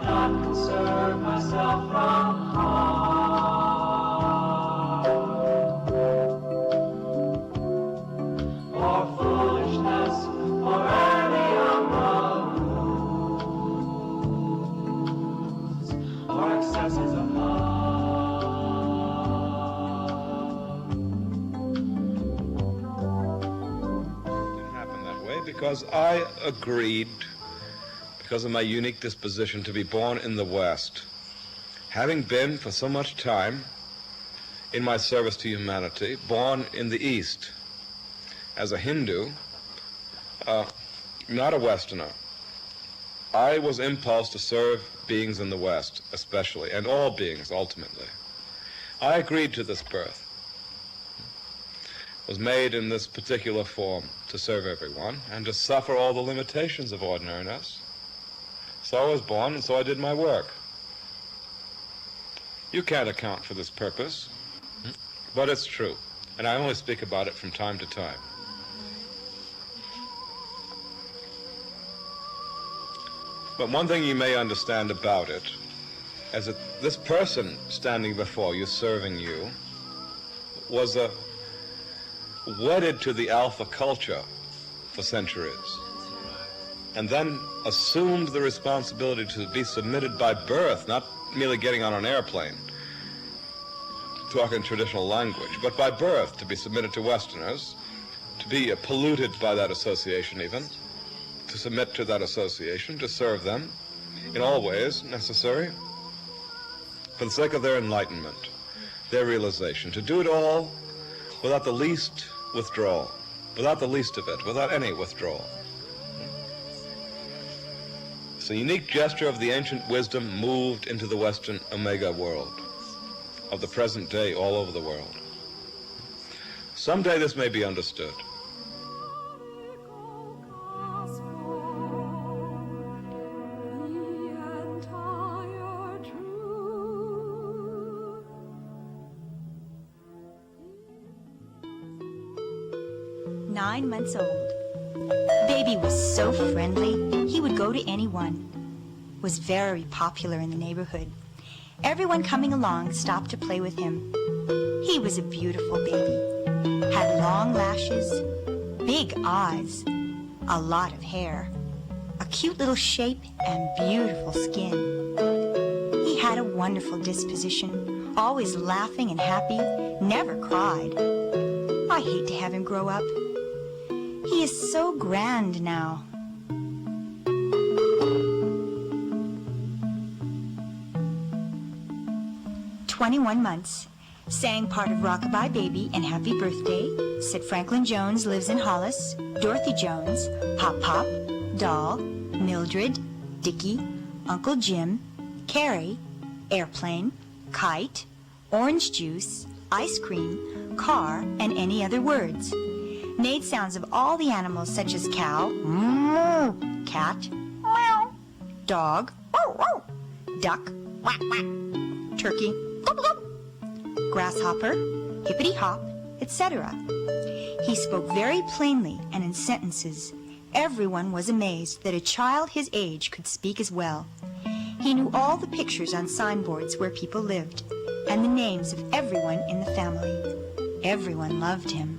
not concern myself from harm or foolishness or any of the moods or excesses of love. Because I agreed, because of my unique disposition, to be born in the West. Having been, for so much time, in my service to humanity, born in the East, as a Hindu, not a Westerner, I was impulsed to serve beings in the West, especially, and all beings, ultimately. I agreed to this birth. Was made in this particular form to serve everyone and to suffer all the limitations of ordinariness. So I was born, and so I did my work. You can't account for this purpose, but it's true, and I only speak about it from time to time. But one thing you may understand about it is that this person standing before you, serving you, was wedded to the alpha culture for centuries, and then assumed the responsibility to be submitted by birth, not merely getting on an airplane, talking traditional language, but by birth, to be submitted to Westerners, to be polluted by that association even, to submit to that association, to serve them in all ways necessary, for the sake of their enlightenment, their realization, to do it all without the least withdrawal, without the least of it, without any withdrawal. It's a unique gesture of the ancient wisdom moved into the Western Omega world, of the present day all over the world. Someday this may be understood. "9 months old. Baby was so friendly, he would go to anyone. Was very popular in the neighborhood. Everyone coming along stopped to play with him. He was a beautiful baby. Had long lashes, big eyes, a lot of hair, a cute little shape, and beautiful skin. He had a wonderful disposition, always laughing and happy, never cried. I hate to have him grow up. He is so grand now." 21 months. Sang part of Rockabye Baby and Happy Birthday. Said Franklin Jones lives in Hollis. Dorothy Jones, Pop Pop, Doll, Mildred, Dickie, Uncle Jim, Carrie, Airplane, Kite, Orange Juice, Ice Cream, Car, and any other words. Made sounds of all the animals such as cow, moo, cat, meow, dog, duck, quack, quack, turkey, grasshopper, hippity-hop, etc. He spoke very plainly and in sentences. Everyone was amazed that a child his age could speak as well. He knew all the pictures on signboards where people lived and the names of everyone in the family. Everyone loved him.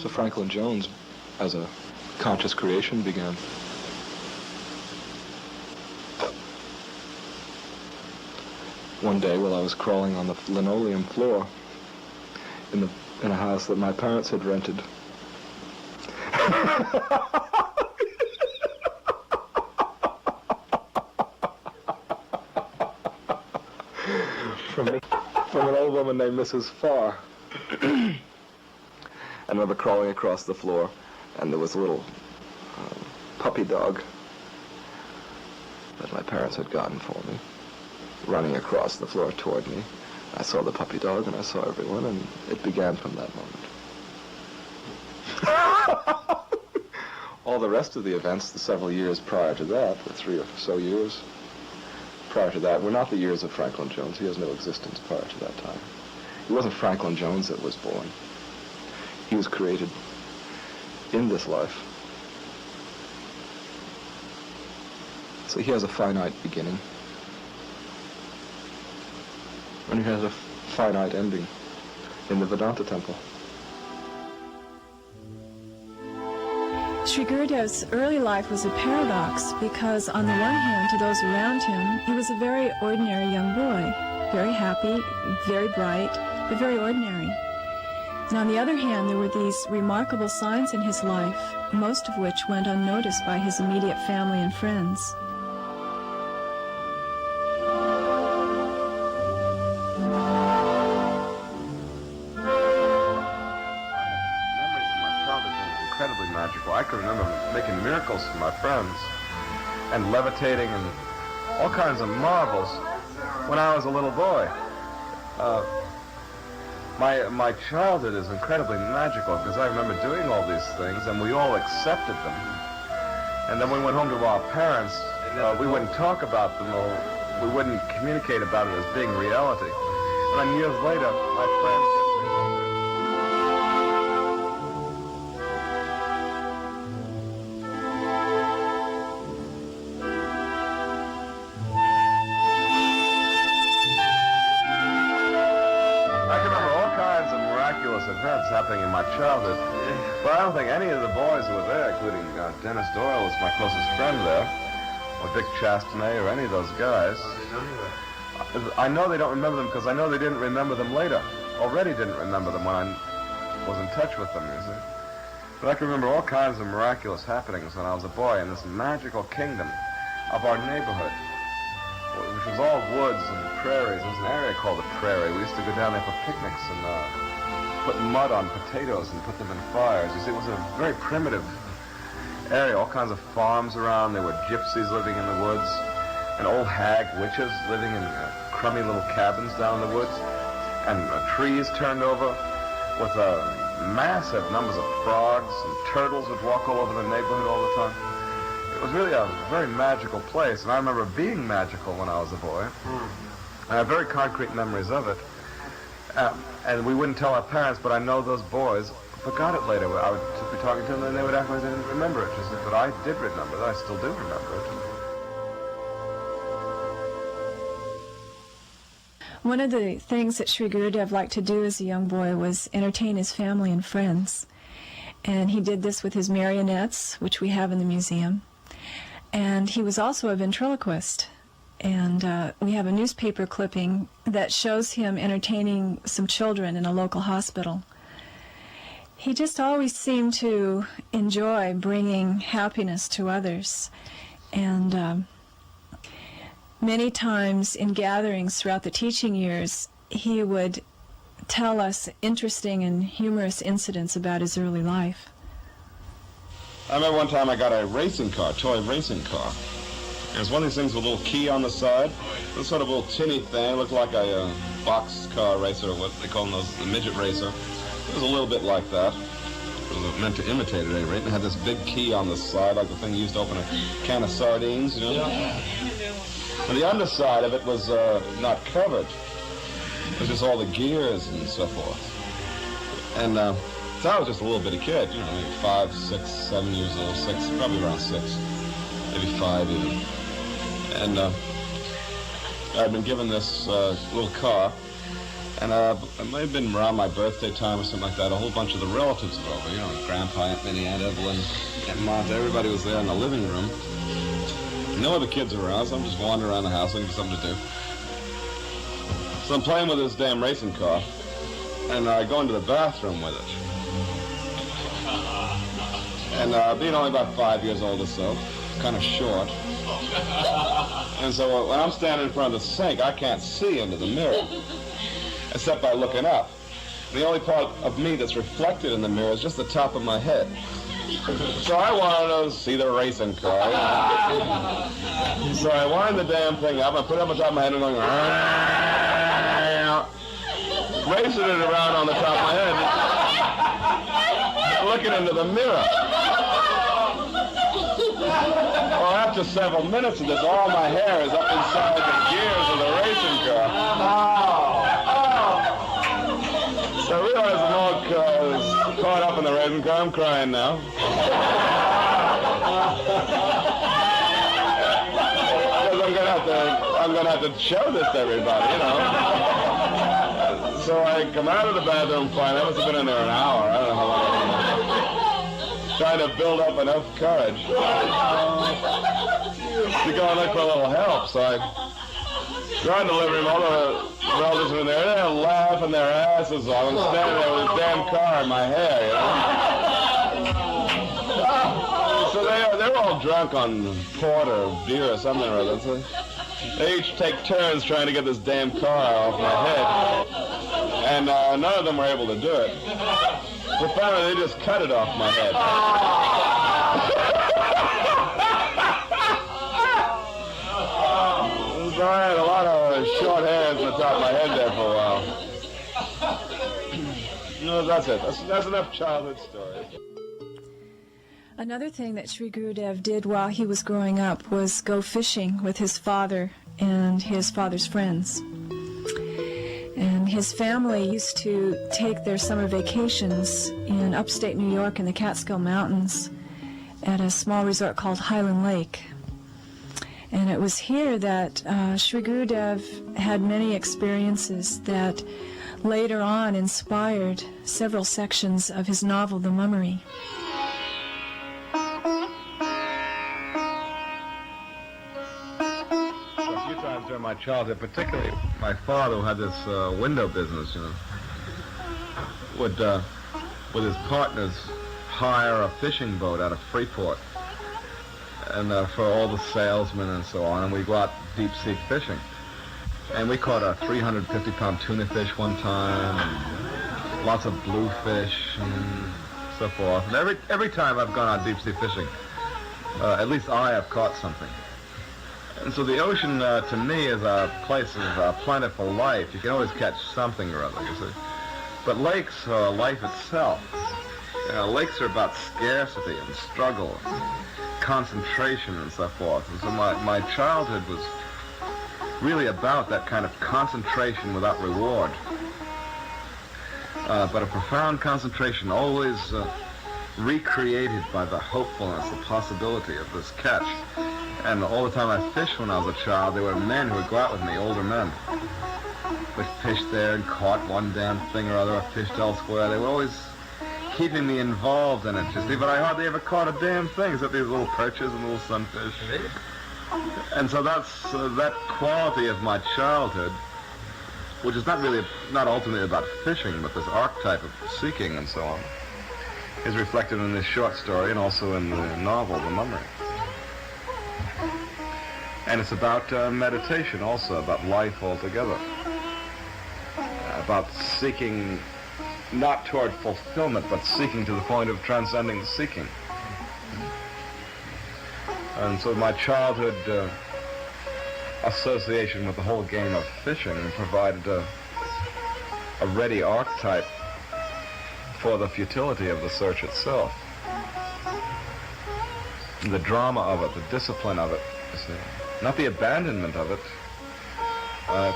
So Franklin Jones, as a conscious creation, began. One day, while I was crawling on the linoleum floor in a house that my parents had rented, from an old woman named Mrs. Farr. I remember crawling across the floor, and there was a little puppy dog that my parents had gotten for me, running across the floor toward me. I saw the puppy dog, and I saw everyone, and it began from that moment. All the rest of the events, the several years prior to that, the 3 or so years prior to that, were not the years of Franklin Jones. He has no existence prior to that time. It wasn't Franklin Jones that was born. he was created in this life. So he has a finite beginning, and he has a finite ending in the Vedanta temple. Sri Gurudev's early life was a paradox because, on the one hand, to those around him, he was a very ordinary young boy, very happy, very bright, but very ordinary. And on the other hand, there were these remarkable signs in his life, most of which went unnoticed by his immediate family and friends. Memories of my childhood were incredibly magical. I can remember making miracles for my friends and levitating and all kinds of marvels when I was a little boy. My childhood is incredibly magical because I remember doing all these things and we all accepted them. And then when we went home to our parents, we wouldn't talk about them or we wouldn't communicate about it as being reality. And then years later, my friends... events happening in my childhood, but I don't think any of the boys who were there, including Dennis Doyle was my closest friend there, or Dick Chastenay, or any of those guys. I know they don't remember them because I know they didn't remember them later. Already didn't remember them when I was in touch with them, you see. But I can remember all kinds of miraculous happenings when I was a boy in this magical kingdom of our neighborhood, which was all woods and prairies. There was an area called the Prairie. We used to go down there for picnics and put mud on potatoes and put them in fires. You see, it was a very primitive area, all kinds of farms around. There were gypsies living in the woods, and old hag witches living in crummy little cabins down in the woods, and trees turned over with massive numbers of frogs, and turtles would walk all over the neighborhood all the time. It was really a very magical place, and I remember being magical when I was a boy. I have very concrete memories of it. And we wouldn't tell our parents, but I know those boys forgot it later. I would be talking to them, and they would act like they didn't remember it. But I did remember it. I still do remember it. One of the things that Sri Gurudev liked to do as a young boy was entertain his family and friends. And he did this with his marionettes, which we have in the museum. And he was also a ventriloquist. And we have a newspaper clipping that shows him entertaining some children in a local hospital. He just always seemed to enjoy bringing happiness to others. And many times in gatherings throughout the teaching years, he would tell us interesting and humorous incidents about his early life. I remember one time I got a racing car, toy racing car. It was one of these things with a little key on the side. It was sort of a little tinny thing. It looked like a box car racer, or what they call them, the midget racer. It was a little bit like that. It was meant to imitate it at any rate. And it had this big key on the side, like the thing used to open a can of sardines, you know? Yeah. And the underside of it was not covered. It was just all the gears and so forth. And so I was just a little bitty kid, you know, maybe 5, 6, 7 years old, 6, probably around 6, maybe 5 even. And I'd been given this little car, and it may have been around my birthday time or something like that. A whole bunch of the relatives were over, you know, Grandpa, Aunt Minnie, Aunt Evelyn, Aunt Martha, everybody was there in the living room. No other kids around, so I'm just wandering around the house looking for something to do. So I'm playing with this damn racing car, and I go into the bathroom with it. And being only about 5 years old or so, kind of short. And so when I'm standing in front of the sink, I can't see into the mirror, except by looking up. The only part of me that's reflected in the mirror is just the top of my head. So I wanted to see the racing car. So I wind the damn thing up, I put it up on top of my head and going, racing it around on the top of my head, looking into the mirror. Well, after several minutes of this, all my hair is up inside the gears of the racing car. So I realized the old car was caught up in the racing car. I'm crying now. I'm gonna have to show this to everybody, you know. So I come out of the bathroom finally. I must have been in there an hour. I don't know how long. Trying to build up enough courage to go and look for a little help. So I go in the living room. All the relatives were in there. They're laughing their asses off. I'm standing there with this damn car in my hair, you know. So they're all drunk on port or beer or something or other. So they each take turns trying to get this damn car off my head. And none of them were able to do it. So finally they just cut it off my head. So I had a lot of short hairs on the top of my head there for a while. No, that's it. That's enough childhood stories. Another thing that Sri Gurudev did while he was growing up was go fishing with his father and his father's friends. And his family used to take their summer vacations in upstate New York in the Catskill Mountains at a small resort called Highland Lake. And it was here that Sri Gurudev had many experiences that later on inspired several sections of his novel, The Mummery. During my childhood, particularly my father, who had this window business, you know, would with his partners hire a fishing boat out of Freeport, and for all the salesmen and so on, and we go out deep sea fishing, and we caught a 350-pound tuna fish one time, and lots of bluefish and so forth. And every time I've gone out deep sea fishing, at least I have caught something. And so the ocean, to me, is a place of plentiful life. You can always catch something or other, you see. But lakes are life itself. Lakes are about scarcity and struggle, and concentration and so forth. And so my childhood was really about that kind of concentration without reward. But a profound concentration, always recreated by the hopefulness, the possibility of this catch. And all the time I fished when I was a child, there were men who would go out with me, older men. We'd fish there and caught one damn thing or other, or fished elsewhere. They were always keeping me involved in it, you see, but I hardly ever caught a damn thing except these little perches and little sunfish. And so that's that quality of my childhood, which is not ultimately about fishing, but this archetype of seeking and so on, is reflected in this short story and also in the novel, The Mummery. And it's about meditation also, about life altogether. About seeking not toward fulfillment, but seeking to the point of transcending the seeking. And so my childhood association with the whole game of fishing provided a ready archetype for the futility of the search itself. The drama of it, the discipline of it, you see. Not the abandonment of it.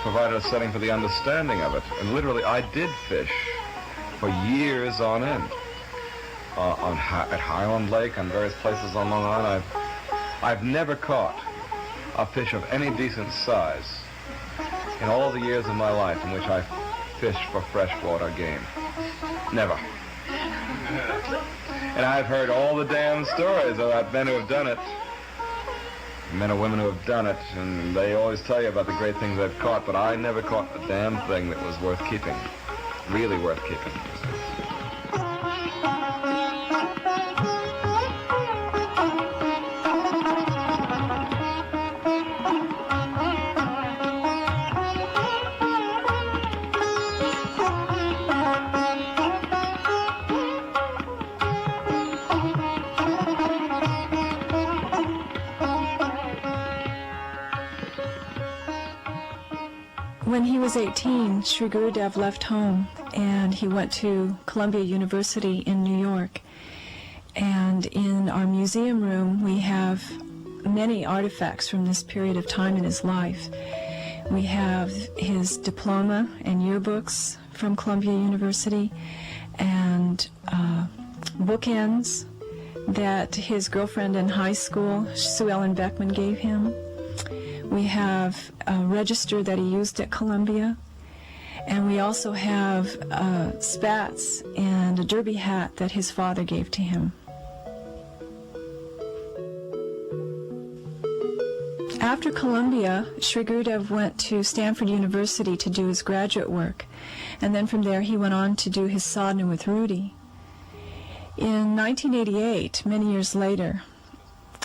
Provided a setting for the understanding of it. And literally, I did fish for years on end. At Highland Lake, on various places on Long Island, I've never caught a fish of any decent size in all the years of my life in which I fished for freshwater game. Never. And I've heard all the damn stories about men who have done it. Men or women who have done it, and they always tell you about the great things they've caught, but I never caught a damn thing that was worth keeping. Really worth keeping. When he was 18, Sri Gurudev left home and he went to Columbia University in New York. And in our museum room, we have many artifacts from this period of time in his life. We have his diploma and yearbooks from Columbia University, and bookends that his girlfriend in high school, Sue Ellen Beckman, gave him. We have a register that he used at Columbia. And we also have spats and a derby hat that his father gave to him. After Columbia, Sri Gurudev went to Stanford University to do his graduate work, and then from there he went on to do his sadhana with Rudy. In 1988, many years later,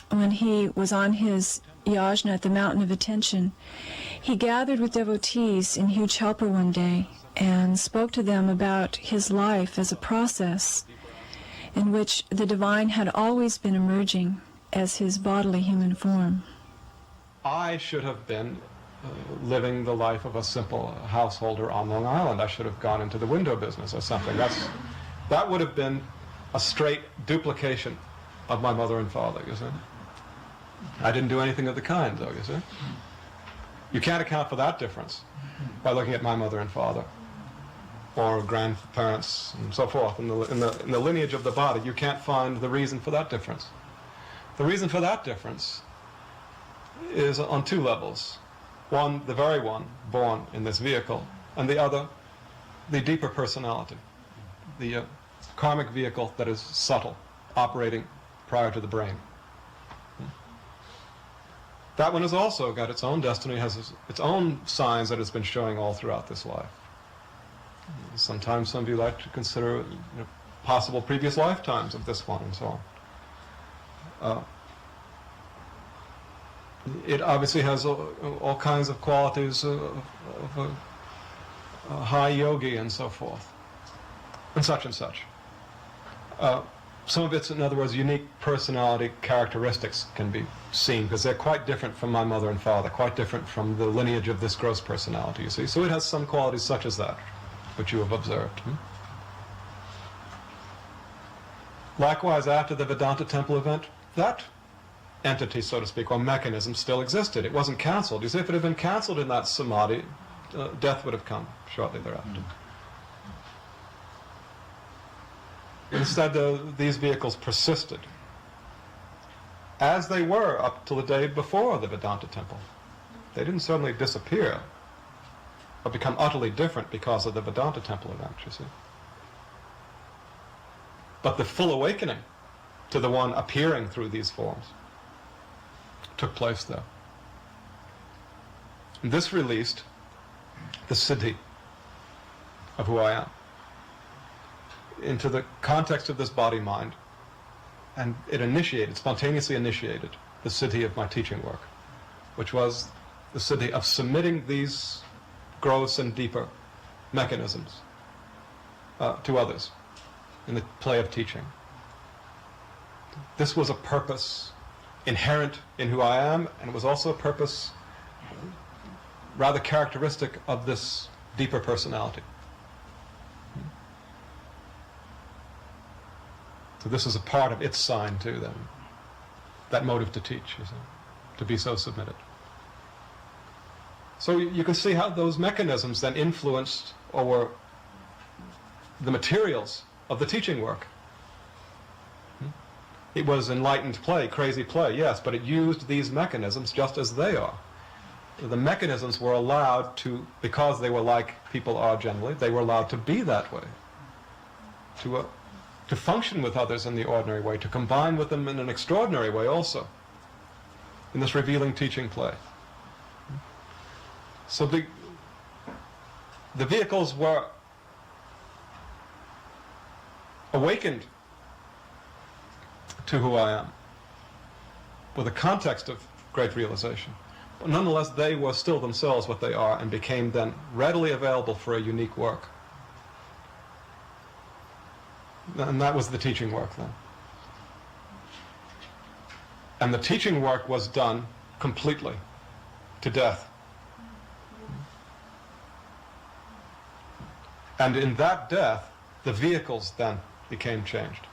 when he was on his yajna at the Mountain of Attention, he gathered with devotees in Huge Helper one day and spoke to them about his life as a process in which the divine had always been emerging as his bodily human form. I should have been living the life of a simple householder on Long Island. I should have gone into the window business or something. That would have been a straight duplication of my mother and father, you see. I didn't do anything of the kind, though, you see. You can't account for that difference by looking at my mother and father or grandparents and so forth. In the lineage of the body, you can't find the reason for that difference. The reason for that difference is on two levels. One, the very one born in this vehicle, and the other, the deeper personality, the karmic vehicle that is subtle, operating prior to the brain. That one has also got its own destiny, has its own signs that it's been showing all throughout this life. Sometimes some of you like to consider possible previous lifetimes of this one and so on. It obviously has all kinds of qualities of a high yogi and so forth, and such and such. Some of its, in other words, unique personality characteristics can be seen because they're quite different from my mother and father, quite different from the lineage of this gross personality, you see. So it has some qualities such as that, which you have observed. Likewise, after the Vedanta Temple event, that entity, so to speak, or mechanism still existed. It wasn't cancelled. You see, if it had been cancelled in that samadhi, death would have come shortly thereafter. Instead, these vehicles persisted, as they were up till the day before the Vedanta Temple. They didn't suddenly disappear or become utterly different because of the Vedanta Temple event, you see. But the full awakening to the one appearing through these forms took place there. And this released the siddhi of who I am into the context of this body-mind, and it spontaneously initiated the siddhi of my teaching work, which was the siddhi of submitting these gross and deeper mechanisms to others in the play of teaching. This was a purpose inherent in who I am, and it was also a purpose rather characteristic of this deeper personality. So this is a part of its sign too, then, that motive to teach, you see, to be so submitted. So you can see how those mechanisms then influenced or were the materials of the teaching work. It was enlightened play, crazy play, yes, but it used these mechanisms just as they are. The mechanisms were allowed to, because they were like people are generally, they were allowed to be that way, to function with others in the ordinary way, to combine with them in an extraordinary way also, in this revealing teaching play. So the vehicles were awakened to who I am, with a context of great realization. But nonetheless, they were still themselves what they are and became then readily available for a unique work. And that was the teaching work then. And the teaching work was done completely to death. And in that death, the vehicles then became changed.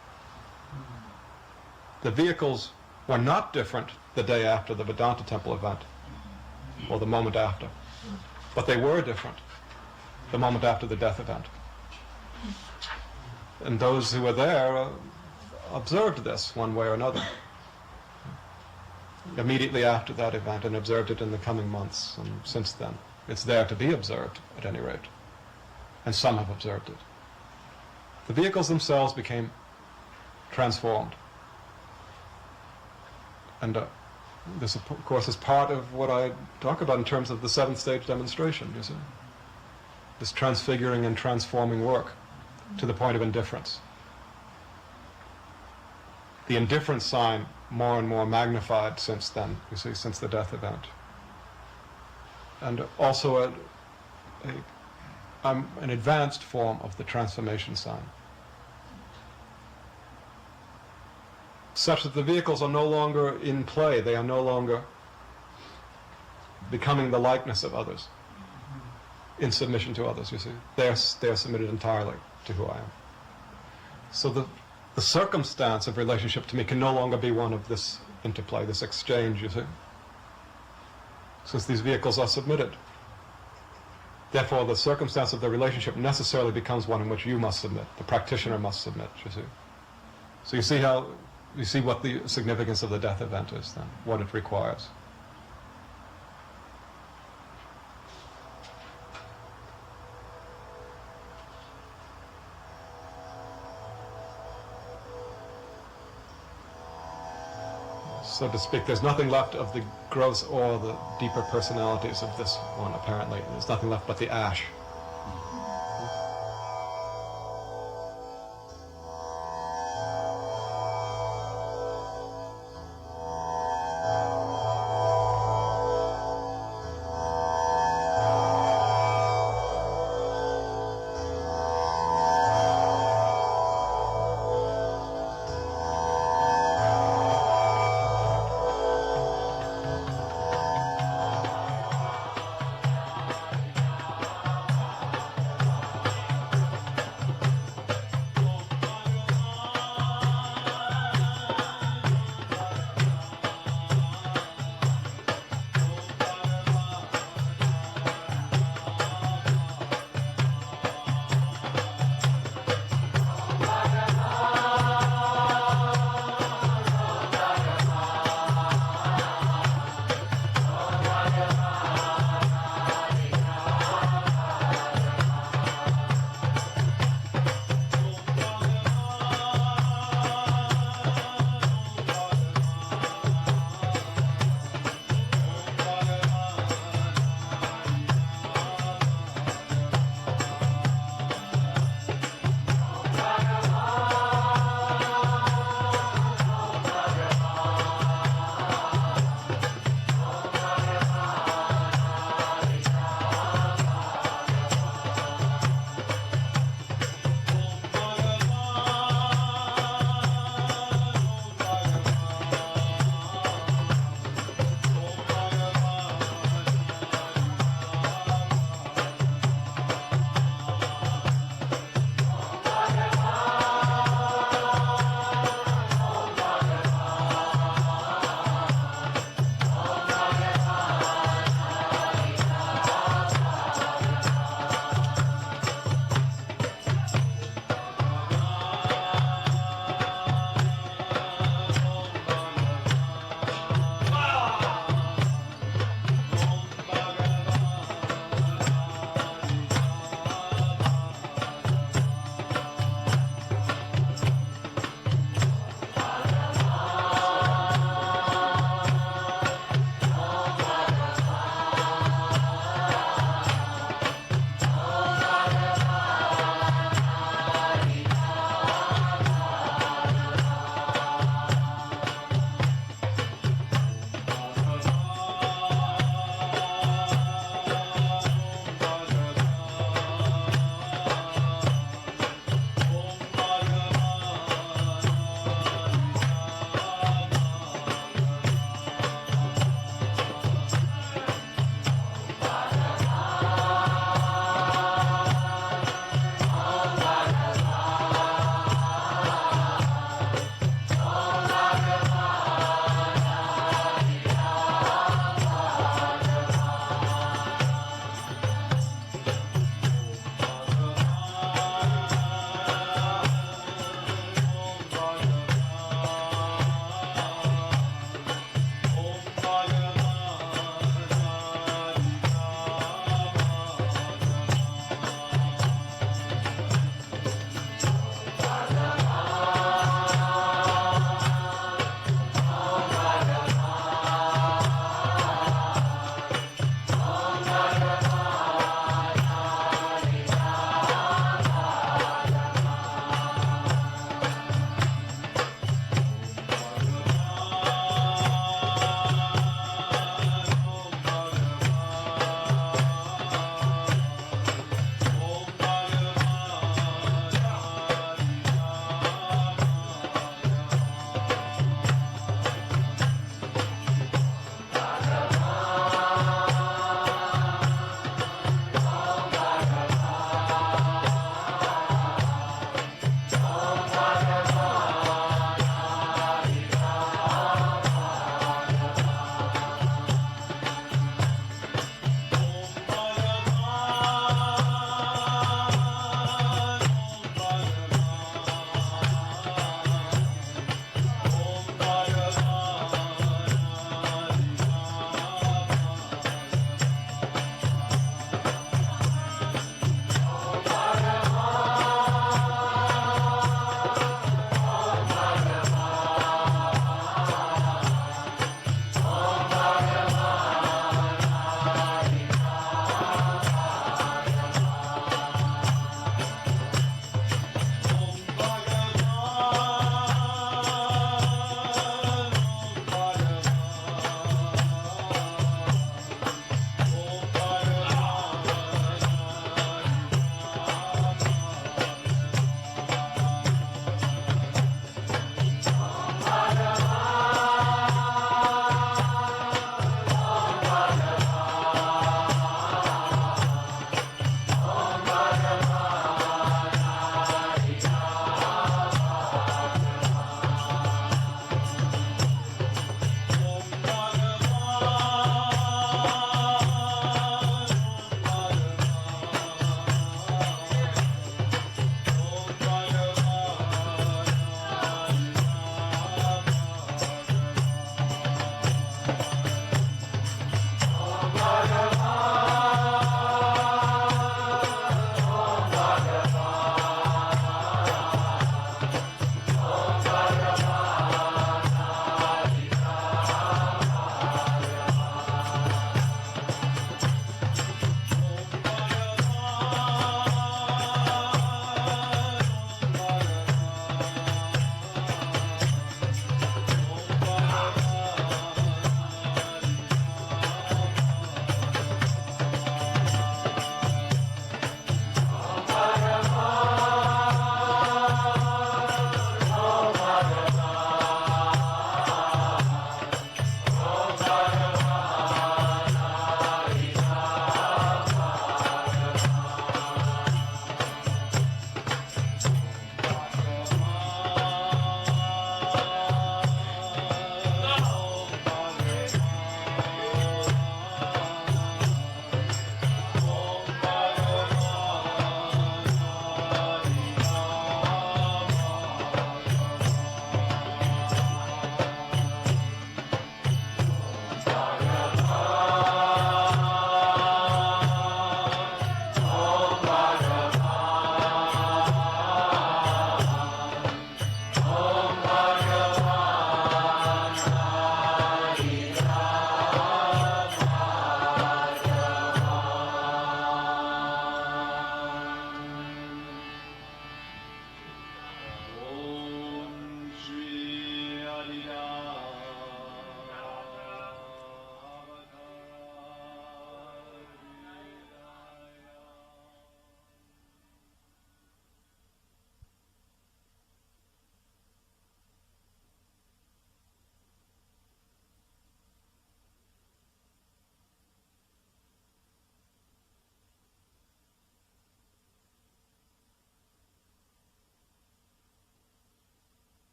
The vehicles were not different the day after the Vedanta Temple event, or the moment after, but they were different the moment after the death event. And those who were there observed this one way or another immediately after that event, and observed it in the coming months and since then. It's there to be observed, at any rate, and some have observed it. The vehicles themselves became transformed. And this, of course, is part of what I talk about in terms of the seventh stage demonstration, you see. This transfiguring and transforming work to the point of indifference. The indifference sign more and more magnified since then, you see, since the death event. And also an advanced form of the transformation sign, such that the vehicles are no longer in play. They are no longer becoming the likeness of others, in submission to others, you see. They are submitted entirely to who I am. So the circumstance of relationship to me can no longer be one of this interplay, this exchange, you see, since these vehicles are submitted. Therefore, the circumstance of the relationship necessarily becomes one in which you must submit, the practitioner must submit, you see. So you see what the significance of the death event is then, what it requires. So to speak, there's nothing left of the gross or the deeper personalities of this one, apparently. There's nothing left but the ash.